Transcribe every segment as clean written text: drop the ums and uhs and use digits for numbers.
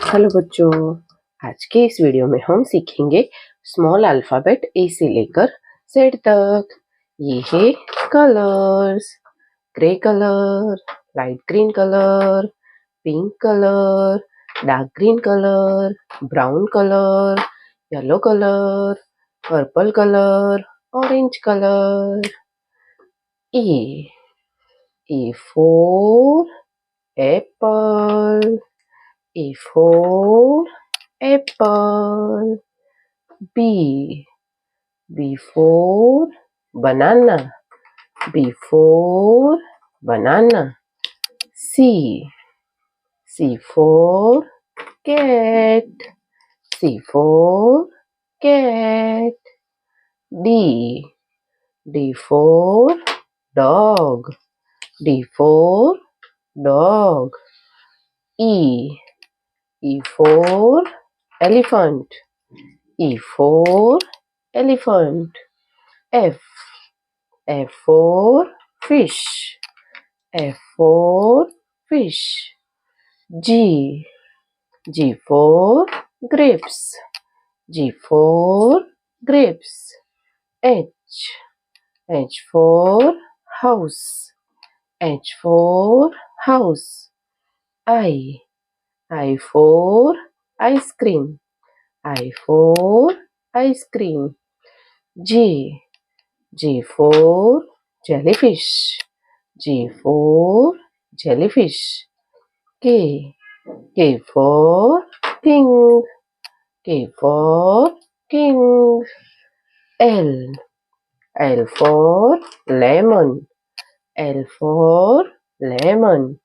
Hello बच्चों, आज के इस वीडियो में हम सीखेंगे स्मॉल अल्फ़ाबेट ए से लेकर जेड तक। ये है colours: grey colour, light green colour, pink colour, dark green colour, brown colour, yellow colour, purple colour, orange colour. A for apple. A for apple. B. B for banana. B for banana. C. C for cat. C for cat. D. D for dog. D for dog. E. E for elephant. E for elephant. F. F for fish. F for fish. G. G for grapes. G for grapes. H. H for house. H for house. I. I for ice cream. I for ice cream. J. J for jellyfish. J for jellyfish. K. K for king. K for king. L. L for lemon. L for lemon.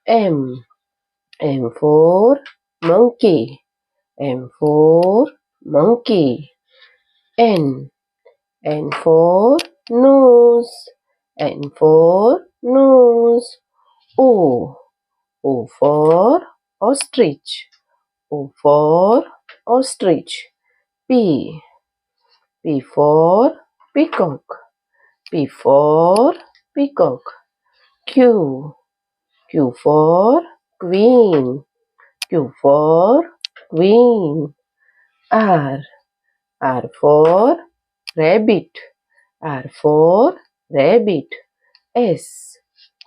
M. M for monkey. M for monkey. N. N for nose. N for nose. O. O for ostrich. O for ostrich. P. P for peacock. P for peacock. Q. Q for queen. Q for queen. R. R for rabbit. R for rabbit. S.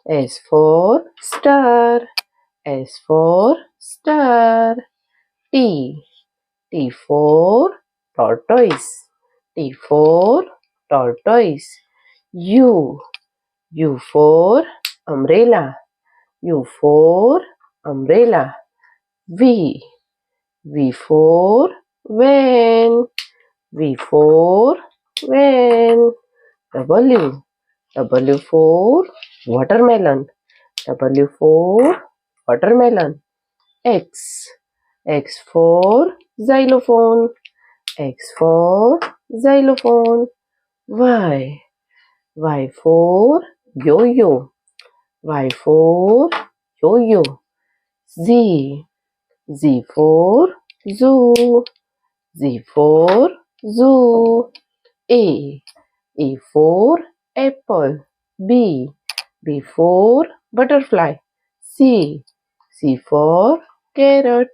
S for star. S for star. T. T for tortoise. T for tortoise. U. U for umbrella. U for umbrella. V. V for van. V for van. W. W for watermelon. W for watermelon. X. X for xylophone. X for xylophone. Y. Y for yo-yo. Y for yo-yo. Z. Z for zoo. Z for zoo. A. A for apple. B. B for butterfly. C. C for carrot.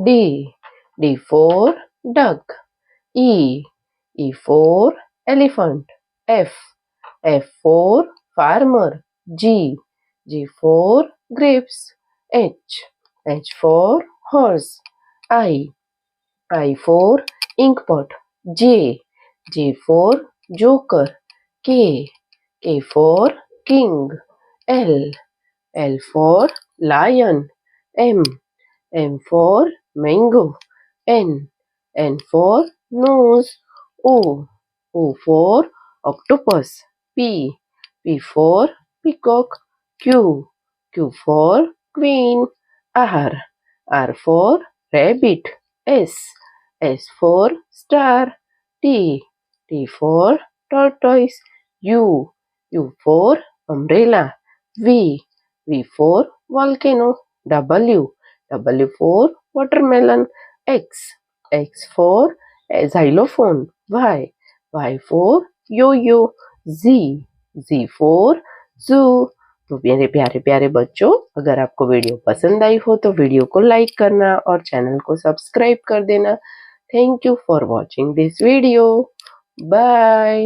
D. D for duck. E. E for elephant. F. F for farmer. G. G for grapes. H. H for horse. I. I for inkpot. J. J for joker. K. K for king. L. L for lion. M. M for mango. N. N for nose. O. O for octopus. P. P for peacock. Q. Q for queen. R. R for rabbit. S. S for star. T. T for tortoise. U. U for umbrella. V. V for volcano. W. W for watermelon. X. X for xylophone. Y. Y for yo-yo. Z. Z for zoo. तो मेरे प्यारे प्यारे बच्चों, अगर आपको video पसंद आई हो तो वीडियो को लाइक करना और चैनल को सब्सक्राइब कर देना। Thank you for watching this video. Bye.